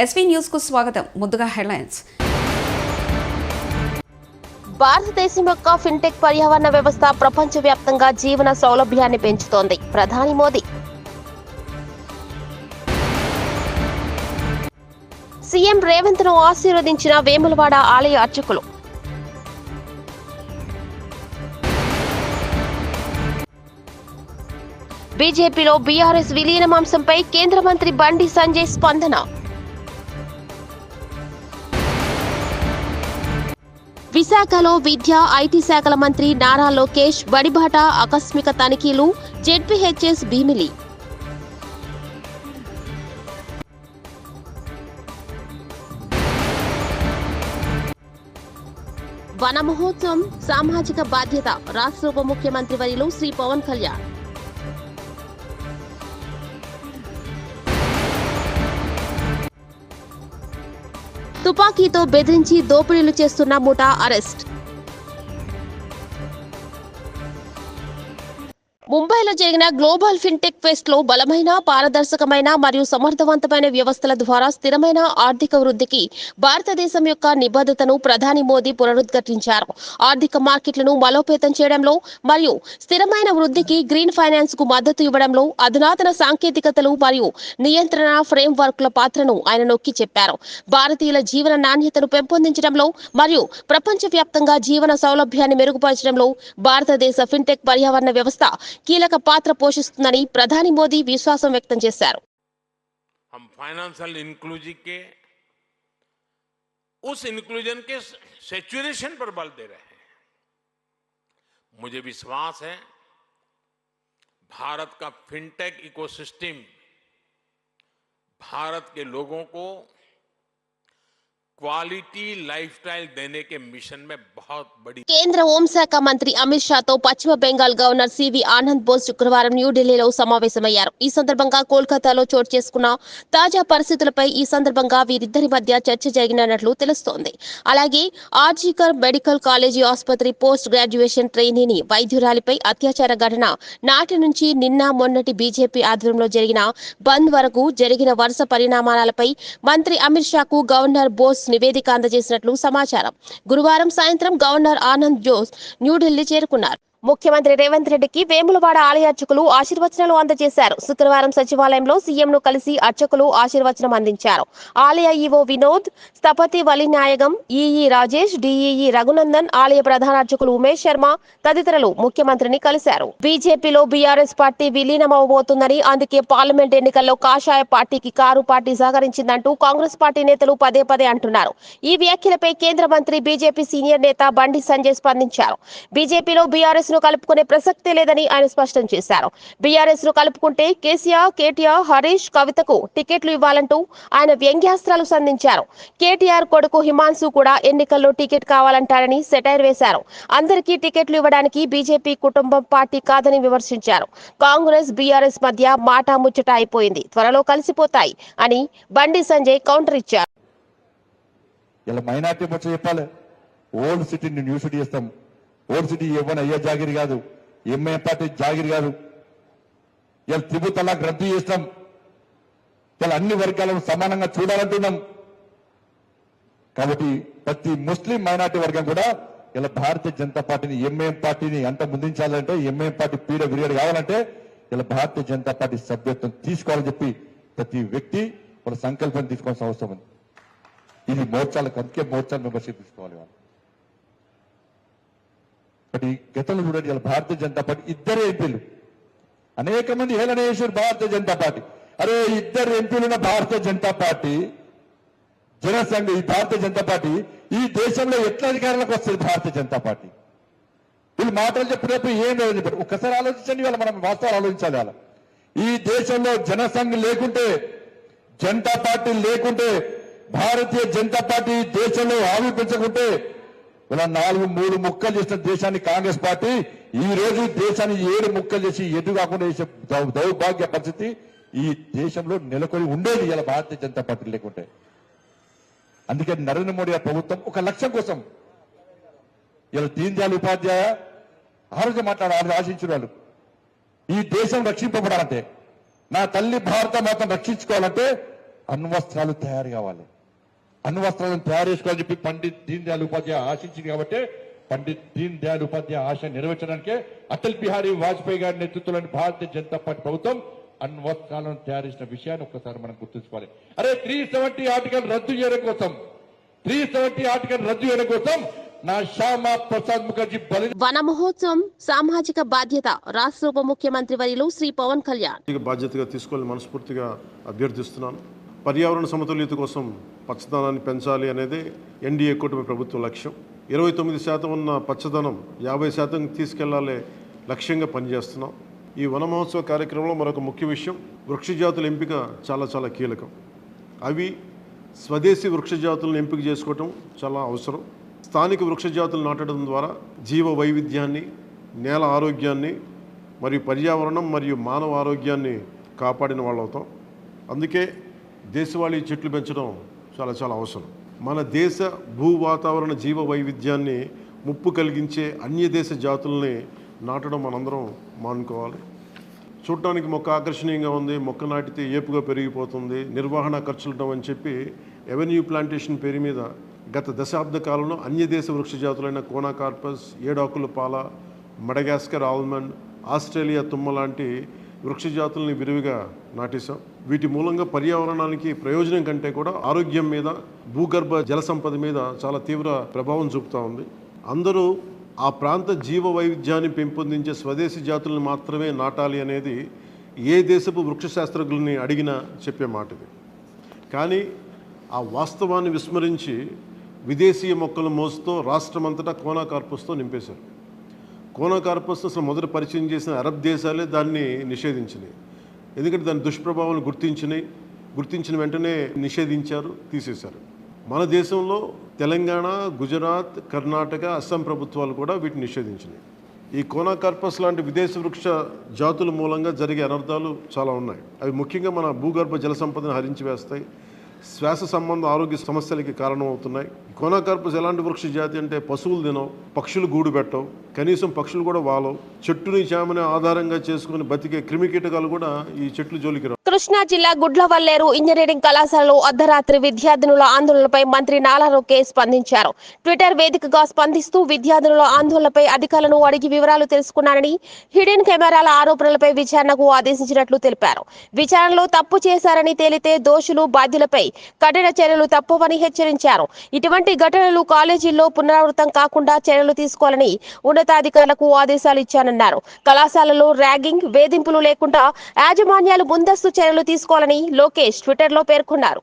SV news కు స్వాగతం. ముందుగా హెడ్లైన్స్. భారతదేశం యొక్క ఫిన్టెక్ పర్యావరణ వ్యవస్థ ప్రపంచవ్యాప్తంగా జీవన సౌలభ్యాన్ని పెంచుతోంది. ప్రధాని మోదీ. సీఎం రేవంత్ ను ఆశీర్వదించిన వేములవాడ ఆలయ అర్చకులు. బీజేపీలో బీఆర్ఎస్ విలీనం అంశంపై కేంద్ర మంత్రి బండి సంజయ్ స్పందన. విశాఖలో విద్యా ఐటీ శాఖల మంత్రి నారా లోకేష్ బడిబాట ఆకస్మిక తనిఖీలు. జెడ్పీహెచ్ఎస్ భీమిలి. వన మహోత్సవం సామాజిక బాధ్యత. రాష్ట్ర ఉప ముఖ్యమంత్రి వర్యులు శ్రీ పవన్ కళ్యాణ్. తుపాకీతో బెదిరించి దోపిడీలు చేస్తున్న ముఠా అరెస్ట్. ముంబైలో జరిగిన గ్లోబల్ ఫిన్టెక్ ఫెస్ట్ లో బలమైన, పారదర్శకమైన మరియు సమర్థవంతమైన వ్యవస్థల ద్వారా స్థిరమైన ఆర్థిక వృద్ధికి భారతదేశం యొక్క నిబద్ధతను ప్రధాని మోదీ పునరుద్ఘాటించారు. ఆర్థిక మార్కెట్లను బలోపేతం చేయడంలో మరియు స్థిరమైన వృద్ధికి గ్రీన్ ఫైనాన్స్ కు మద్దతు ఇవ్వడంలో అధునాతన సాంకేతికతలు మరియు నియంత్రణ ఫ్రేమ్ వర్క్ల పాత్రను ఆయన నొక్కి చెప్పారు. భారతీయుల జీవన నాణ్యతను పెంపొందించడంలో మరియు ప్రపంచవ్యాప్తంగా జీవన సౌలభ్యాన్ని మెరుగుపరచడంలో భారతదేశ ఫిన్టెక్ పర్యావరణ వ్యవస్థ కీలక పాత్ర పోషిస్తుందని ప్రధాని మోదీ విశ్వాసం వ్యక్తం చేశారు. हम फाइनेंशियल इंक्लूजन के उस इंक्लूजन के सैचुरेशन पर बल दे रहे हैं. मुझे विश्वास है भारत का फिनटेक इकोसिस्टम भारत के लोगों को क्वालिटी लाइफस्टाइल देने के मिशन में बहुत बड़ी. కేంద్ర హోంశాఖ మంత్రి అమిత్ షాతో పశ్చిమ బెంగాల్ గవర్నర్ సివి ఆనంద్ బోస్ శుక్రవారం న్యూఢిల్లీలో సమావేశమయ్యారు. ఈ సందర్భంగా కోల్కతాలో చోటు చేసుకున్న తాజా పరిస్థితులపై ఈ సందర్భంగా వీరిద్దరి మధ్య చర్చ జరిగినట్లు తెలుస్తోంది. అలాగే ఆర్జీకర్ మెడికల్ కాలేజీ ఆసుపత్రి పోస్ట్ గ్రాడ్యుయేషన్ ట్రైనీని వైద్యురాలిపై అత్యాచార ఘటన నాటి నుంచి నిన్న మొన్నటి బీజేపీ ఆధ్వర్యంలో జరిగిన బంద్ వరకు జరిగిన వరుస పరిణామాలపై మంత్రి అమిత్ షాకు గవర్నర్ బోస్ నివేదిక అందజేసినట్లు సమాచారం. గురువారం సాయంత్రం గవర్నర్ ఆనంద్ జోస్ న్యూఢిల్లీ చేరుకున్నారు. ముఖ్యమంత్రి రేవంత్ రెడ్డికి వేములవాడ ఆలయ అర్చకులు ఆశీర్వచనాలు అందజేశారు. శుక్రవారం సచివాలయంలో సీఎంను కలిసి అర్చకులు ఆశీర్వచనం అందించారు. ఆలయ ఈవో వినోద్, స్థపతి వలినాయగం, ఈఈ రాజేష్, డిఈఈ రఘునందన్, ఆలయ ప్రధాన అర్చకులు ఉమేష్ శర్మ తదితరులు ముఖ్యమంత్రిని కలిశారు. బీజేపీలో బీఆర్ఎస్ పార్టీ విలీనమవబోతుందని, అందుకే పార్లమెంట్ ఎన్నికల్లో కాషాయ పార్టీకి కారు పార్టీ సహకరించిందంటూ కాంగ్రెస్ పార్టీ నేతలు పదే పదే అంటున్నారు. ఈ వ్యాఖ్యలపై కేంద్ర మంత్రి బీజేపీ సీనియర్ నేత బండి సంజయ్ స్పందించారు. బీజేపీలో బీఆర్ఎస్ ను కలుపుకునే ప్రసక్తే లేదని ఆయన స్పష్టం చేశారు. బీఆర్ఎస్ ను కలుపుకుంటే కేసీఆర్, కేటీఆర్, హరీష్, కవితకు టికెట్లు ఇవ్వాలంటూ ఆయన వ్యంగ్యాస్త్రాలు సంధించారు. కేటీఆర్ కొడుకు హిమాన్సు కూడా ఎన్నికల్లో టికెట్ కావాలంటారని సెటైర్ వేశారు. అందరికీ టికెట్లు ఇవ్వడానికి బీజేపీ కుటుంబం పార్టీ కాదని విమర్శించారు. కాంగ్రెస్ బీఆర్ఎస్ మధ్య మాటా ముచ్చట అయిపోయింది, త్వరలో కలిసిపోతాయి అని బండి సంజయ్ కౌంటర్ ఇచ్చారు. ఇలా మైనార్టీ ముచ్చట చెప్పాలి. ఓల్డ్ సిటీని న్యూ సిటీ చేస్తాం. ఓల్డ్ సిటీ ఇవ్వని అయ్యే జాగిరి కాదు, ఎంఐఎం పార్టీ జాగిరి కాదు. ఇలా త్రిపుల్ తలాక్ రద్దు చేస్తాం. ఇలా అన్ని వర్గాలను సమానంగా చూడాలంటున్నాం. కాబట్టి ప్రతి ముస్లిం మైనార్టీ వర్గం కూడా ఇలా భారతీయ జనతా పార్టీని, ఎంఐఎం పార్టీని అంత ముందుంచాలంటే, ఎంఐఎం పార్టీ పీడ విరియడ్ కావాలంటే ఇలా భారతీయ జనతా పార్టీ సభ్యత్వం తీసుకోవాలని చెప్పి ప్రతి వ్యక్తి వాళ్ళ సంకల్పం తీసుకోవాల్సిన అవసరం ఉంది. ఇది మోర్చాలకు, అందుకే మోర్చాలు మెంబర్షిప్ తీసుకోవాలి. బట్ ఈ గతంలో చూడండి, ఇలా భారతీయ జనతా పార్టీ ఇద్దరే ఎంపీలు, అనేక మంది హేళన చేశారు భారతీయ జనతా పార్టీ. అరే ఇద్దరు ఎంపీలున్న భారతీయ జనతా పార్టీ, జనసంఘ, ఈ భారతీయ జనతా పార్టీ ఈ దేశంలో ఎట్లా అధికారంలోకి వస్తుంది? భారతీయ జనతా పార్టీ వీళ్ళు మాటలు చెప్పినప్పుడు ఏం లేదు చెప్పారు. ఒక్కసారి ఆలోచించండి, వాళ్ళ మనం వాస్తవాలు ఆలోచించాలి. వాళ్ళ ఈ దేశంలో జనసంఘ్ లేకుంటే, జనతా పార్టీ లేకుంటే, భారతీయ జనతా పార్టీ దేశంలో ఆవిర్భించకుంటే, ఇలా 3 ముక్కలు చేసిన దేశాన్ని కాంగ్రెస్ పార్టీ ఈ రోజు దేశాన్ని 7 ముక్కలు చేసి ఎటు కాకుండా చేసే దౌర్భాగ్య పరిస్థితి ఈ దేశంలో నెలకొని ఉండేది ఇలా భారతీయ జనతా పార్టీ లేకుంటే. అందుకే నరేంద్ర మోడీ ప్రభుత్వం ఒక లక్ష్యం కోసం ఇలా దీన్ దయాళ్ ఉపాధ్యాయ ఆరోగ్యం ఆశించిన వాళ్ళు ఈ దేశం రక్షింపబడాలంటే, నా తల్లి భారత మాతను రక్షించుకోవాలంటే అణ్వస్త్రాలు తయారు కావాలి, అణ్వస్త్రాలను తయారు చేసుకోవాలని చెప్పి పండిత్ దీన్ దయాళ్ ఉపాధ్యాయ ఆశించింది కాబట్టి పండిత్ దీన్ దయాళ్ ఉపాధ్యాయ ఆశ నెరవేర్చడానికే అటల్ బిహారీ వాజ్పేయి గారి నేతృత్వంలోని భారతీయ జనతా పార్టీ ప్రభుత్వం అణ్వస్త్రాలను తయారు చేసిన విషయాన్ని ఒక్కసారి మనం గుర్తుంచుకోవాలి. అరే 370 ఆర్టికల్ రద్దు చేయడం కోసం 370 ఆర్టికల్ రద్దు చేయడం కోసం నా శ్యామా ప్రసాద్ ముఖర్జీ వన మహోత్సవం సామాజిక బాధ్యత రాష్ట్ర ఉప ముఖ్యమంత్రి వర్యులు శ్రీ పవన్ కళ్యాణ్ బాధ్యతగా తీసుకోవాలని మనస్ఫూర్తిగా అభ్యర్థిస్తున్నాను. పర్యావరణ సమతుల్యత కోసం పచ్చదనాన్ని పెంచాలి అనేది ఎన్డీఏ కూటమి ప్రభుత్వ లక్ష్యం. 29% ఉన్న పచ్చదనం 50% తీసుకెళ్లాలి లక్ష్యంగా పనిచేస్తున్నాం. ఈ వన మహోత్సవ కార్యక్రమంలో మరొక ముఖ్య విషయం, వృక్ష జాతుల ఎంపిక చాలా కీలకం. అవి స్వదేశీ వృక్ష జాతులను ఎంపిక చేసుకోవటం చాలా అవసరం. స్థానిక వృక్ష జాతులు నాటడం ద్వారా జీవ వైవిధ్యాన్ని, నేల ఆరోగ్యాన్ని మరియు పర్యావరణం మరియు మానవ ఆరోగ్యాన్ని కాపాడిన వాళ్ళు అవుతాం. అందుకే దేశవాళీ చెట్లు పెంచడం చాలా అవసరం. మన దేశ భూ వాతావరణ జీవ వైవిధ్యాన్ని ముప్పు కలిగించే అన్య దేశ జాతుల్ని నాటడం మనందరం మానుకోవాలి. చూడటానికి మొక్క ఆకర్షణీయంగా ఉంది, మొక్క నాటితే ఏపుగా పెరిగిపోతుంది, నిర్వహణ ఖర్చులు అని చెప్పి ఎవెన్యూ ప్లాంటేషన్ పేరు మీద గత దశాబ్ద కాలంలో అన్య దేశ వృక్ష జాతులైన కోనాకార్పస్, ఏడాకుల పాల, మడగాస్కర్ ఆల్మండ్, ఆస్ట్రేలియా తుమ్మ లాంటి వృక్ష జాతుల్ని విరివిగా నాటేశాం. వీటి మూలంగా పర్యావరణానికి ప్రయోజనం కంటే కూడా ఆరోగ్యం మీద, భూగర్భ జల సంపద మీద చాలా తీవ్ర ప్రభావం చూపుతూ ఉంది. అందరూ ఆ ప్రాంత జీవ వైవిధ్యాన్ని పెంపొందించే స్వదేశీ జాతులను మాత్రమే నాటాలి అనేది ఏ దేశపు వృక్ష శాస్త్రజ్ఞుల్ని అడిగినా చెప్పే మాట ఇది. కానీ ఆ వాస్తవాన్ని విస్మరించి విదేశీయ మొక్కల మోసుతో రాష్ట్రమంతటా కోనాకార్పస్తో నింపేశారు. కోనాకార్పస్ అసలు మొదట పరిచయం చేసిన అరబ్ దేశాలే దాన్ని నిషేధించినాయి. ఎందుకంటే దాని దుష్ప్రభావాలు గుర్తించిన వెంటనే నిషేధించారు, తీసేశారు. మన దేశంలో తెలంగాణ, గుజరాత్, కర్ణాటక, అస్సాం ప్రభుత్వాలు కూడా వీటిని నిషేధించినాయి. ఈ కోనాకార్పస్ లాంటి విదేశీ వృక్ష జాతుల మూలంగా జరిగే అనర్థాలు చాలా ఉన్నాయి. అవి ముఖ్యంగా మన భూగర్భ జల సంపదను హరించి వేస్తాయి, శ్వాస సంబంధ ఆరోగ్య సమస్యలకి కారణమవుతున్నాయి. కోనాకార్పస్ ఎలాంటి వృక్ష జాతి అంటే పశువులు తినవు, పక్షులు గూడు పెట్టవు, కనీసం పక్షులు కూడా వాలవు. చెట్టుని చామని ఆధారంగా చేసుకుని బతికే క్రిమికీటకాలు కూడా ఈ చెట్లు జోలికి రావు. కృష్ణా జిల్లా గుడ్లవల్లేరు ఇంజనీరింగ్ కళాశాలలో అర్ధరాత్రి విద్యార్థినుల ఆందోళనపై మంత్రి నాలా లోకేష్ స్పందించారు. ట్విట్టర్ వేదికగా స్పందిస్తూ విద్యార్థినుల ఆందోళనపై అధికారులను అడిగి వివరాలు తెలుసుకున్నారని, హిడెన్ కెమెరాల ఆరోపణలపై విచారణకు ఆదేశించినట్లు తెలిపారు. విచారణలో తప్పు చేశారని తేలితే దోషులు, బాధ్యులపై కఠిన చర్యలు తప్పవని హెచ్చరించారు. ఇటువంటి ఘటనలు కాలేజీల్లో పునరావృతం కాకుండా చర్యలు తీసుకోవాలని ఉన్నతాధికారులకు ఆదేశాలు ఇచ్చానన్నారు. కళాశాలలో ర్యాగింగ్, వేధింపులు లేకుండా యాజమాన్యాలు ముందస్తు చర్యలు తీసుకోవాలని లోకేష్ ట్విట్టర్లో పేర్కొన్నారు.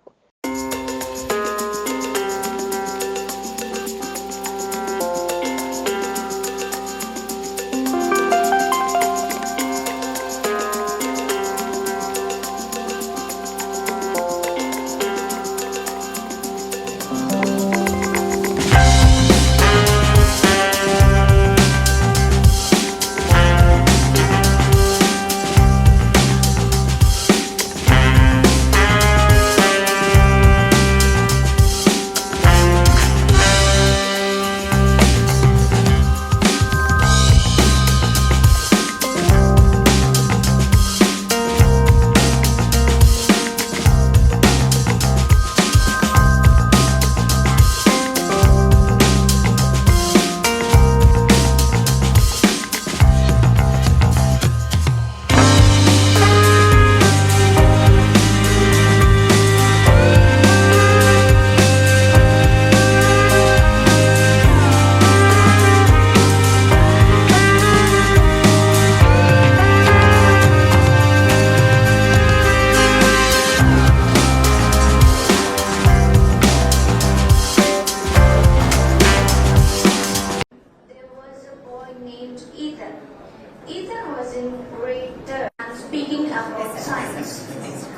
Ethan was in grade 3 and speaking about science.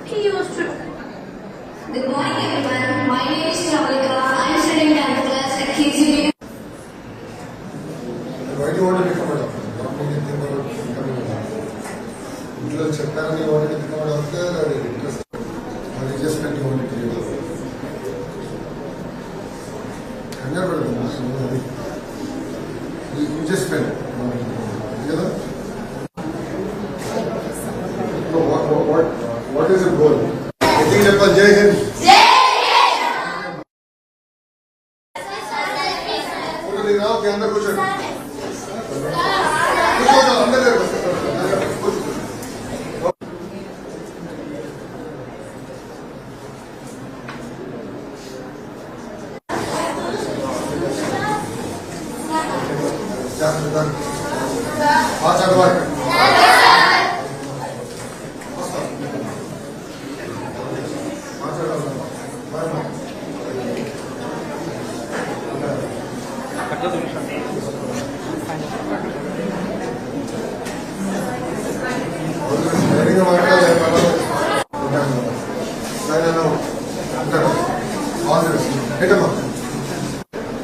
He used to. Good morning, everyone. My name is Shamalika. I am studying 10th class at KCB. Why do you want to become a doctor? What made you think about becoming a doctor? Did you check that you wanted to become a doctor, or did you just meant you wanted to be a doctor? You just meant together? No, what is the goal? I think that was Jai Hind. Okay అందరు కూర్చోండి కూర్చోండి అందరు కూర్చోండి.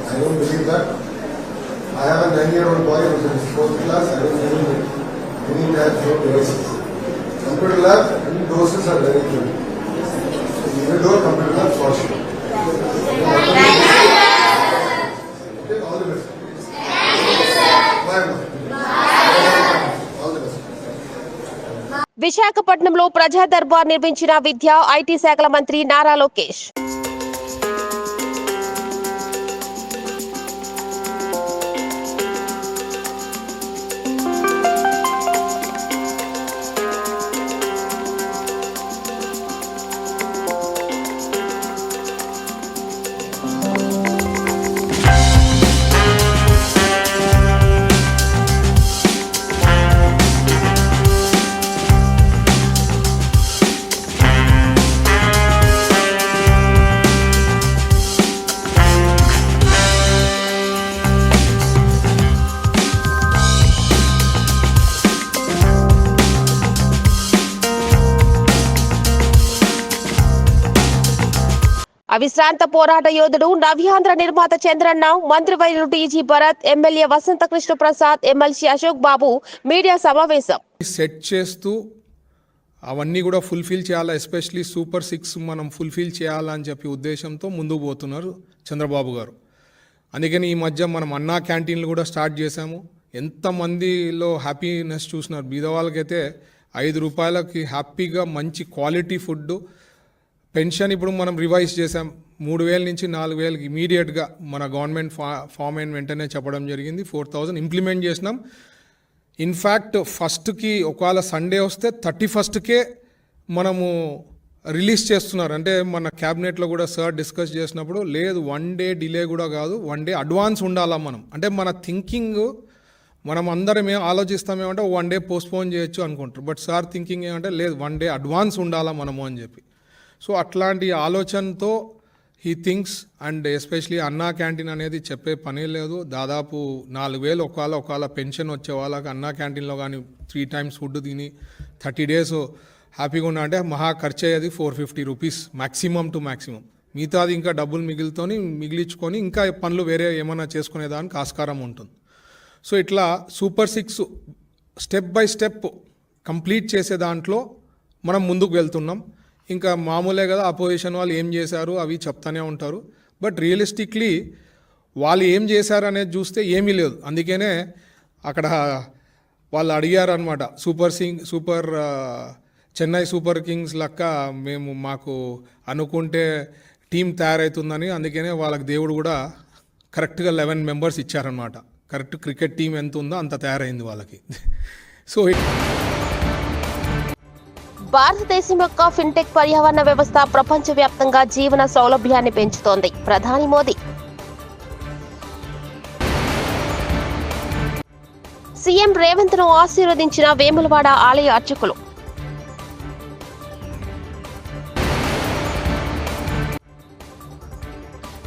I don't believe that. I have a 9-year-old boy who is in 4th class. I don't believe any labs, no devices. Computer lab, any doses are very good. So we will do a computer lab for sure. Okay, all the best. Bye. All the best. విశాఖపట్నంలో ప్రజా దర్బార్ నిర్వహించిన విద్యా IT శాఖల మంత్రి నారా లోకేష్. అవిశ్రాంత పోరాట యోధుడు నవ్యాంధ్ర నిర్మాత చంద్రన్న, మంత్రివర్యులు టీజీ భరత్, ఎమ్మెల్యే వసంత కృష్ణ ప్రసాద్, ఎమ్మెల్సీ అశోక్ బాబు మీడియా సమావేశం. సెట్ చేస్తూ అవన్నీ కూడా ఫుల్ఫిల్ చేయాలా, ఎస్పెషలీ సూపర్ 6 మనం ఫుల్ఫిల్ చేయాలని చెప్పి ఉద్దేశంతో ముందుకు పోతున్నారు చంద్రబాబు గారు. అందుకని ఈ మధ్య మనం అన్నా క్యాంటీన్లు కూడా స్టార్ట్ చేశాము. ఎంతమందిలో హ్యాపీనెస్ చూసినారు. బీదవాళ్ళకైతే 5 రూపాయలకి హ్యాపీగా మంచి క్వాలిటీ ఫుడ్. పెన్షన్ ఇప్పుడు మనం రివైజ్ చేసాం, 3,000 నుంచి 4,000కి ఇమీడియట్గా మన గవర్నమెంట్ ఫామ్ అయిన వెంటనే చెప్పడం జరిగింది. 4,000 ఇంప్లిమెంట్ చేసినాం. ఇన్ఫ్యాక్ట్ ఫస్ట్కి ఒకవేళ సండే వస్తే 31కే మనము రిలీజ్ చేస్తున్నారు. అంటే మన క్యాబినెట్లో కూడా సార్ డిస్కస్ చేసినప్పుడు లేదు 1 డే డిలే కూడా కాదు, 1 డే అడ్వాన్స్ ఉండాలా మనం. అంటే మన థింకింగ్ మనం అందరం ఏం ఆలోచిస్తామేమంటే 1 డే పోస్ట్పోన్ చేయొచ్చు అనుకుంటారు. బట్ సార్ థింకింగ్ ఏమంటే లేదు 1 డే అడ్వాన్స్ ఉండాలా మనము అని చెప్పి. సో అట్లాంటి ఆలోచనతో హీ థింక్స్. అండ్ ఎస్పెషలీ అన్నా క్యాంటీన్ అనేది చెప్పే పనే లేదు. దాదాపు 4,000 ఒకవేళ పెన్షన్ వచ్చే వాళ్ళకి అన్నా క్యాంటీన్లో కానీ 3 times ఫుడ్ తిని 30 days హ్యాపీగా ఉన్నా అంటే మహా ఖర్చు అయ్యేది 450 రూపీస్ మ్యాక్సిమం టు మ్యాక్సిమం. మిగతాది ఇంకా డబ్బులు మిగిలించుకొని ఇంకా పనులు వేరే ఏమైనా చేసుకునేదానికి ఆస్కారం ఉంటుంది. సో ఇట్లా super 6 step by step complete చేసే దాంట్లో మనం ముందుకు వెళ్తున్నాం. ఇంకా మామూలే కదా, అపోజిషన్ వాళ్ళు ఏం చేశారు అవి చెప్తానే ఉంటారు. బట్ రియలిస్టిక్లీ వాళ్ళు ఏం చేశారు అనేది చూస్తే ఏమీ లేదు. అందుకనే అక్కడ వాళ్ళు అడిగారు అనమాట, చెన్నై సూపర్ కింగ్స్ లెక్క మాకు అనుకుంటే టీం తయారవుతుందని. అందుకనే వాళ్ళకి దేవుడు కూడా కరెక్ట్గా 11 members ఇచ్చారనమాట. కరెక్ట్ క్రికెట్ టీం ఎంత ఉందో అంత తయారైంది వాళ్ళకి. సో భారతదేశం యొక్క ఫిన్టెక్ పర్యావరణ వ్యవస్థ ప్రపంచవ్యాప్తంగా జీవన సౌలభ్యాన్ని పెంచుతోంది. ప్రధాని మోదీ. సీఎం రేవంత్ ను ఆశీర్వదించిన వేములవాడ ఆలయ అర్చకులు.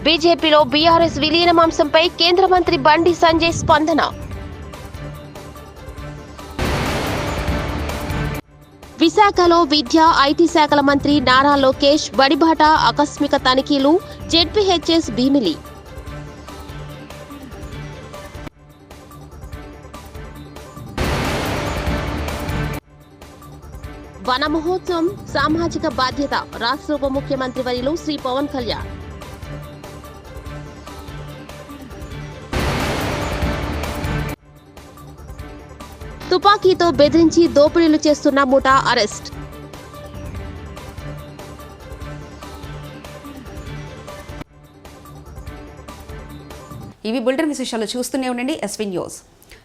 బీజేపీలో బీఆర్ఎస్ విలీనం అంశంపై కేంద్ర మంత్రి బండి సంజయ్ స్పందన. విశాఖలో విద్యా ఐటీ శాఖల మంత్రి నారా లోకేష్ బడిబాట ఆకస్మిక తనిఖీలు. జెడ్పీహెచ్ఎస్ భీమిలి. వన మహోత్సవం సామాజిక బాధ్యత. రాష్ట్ర ఉప ముఖ్యమంత్రి వర్యులు శ్రీ పవన్ కళ్యాణ్. తుపాకీతో బెదిరించి దోపిడీలు చేస్తున్న ముఠా అరెస్ట్. ఇవి బులెటిన్ విశేషాలు. చూస్తూనే ఉండండి ఎస్వీ న్యూస్.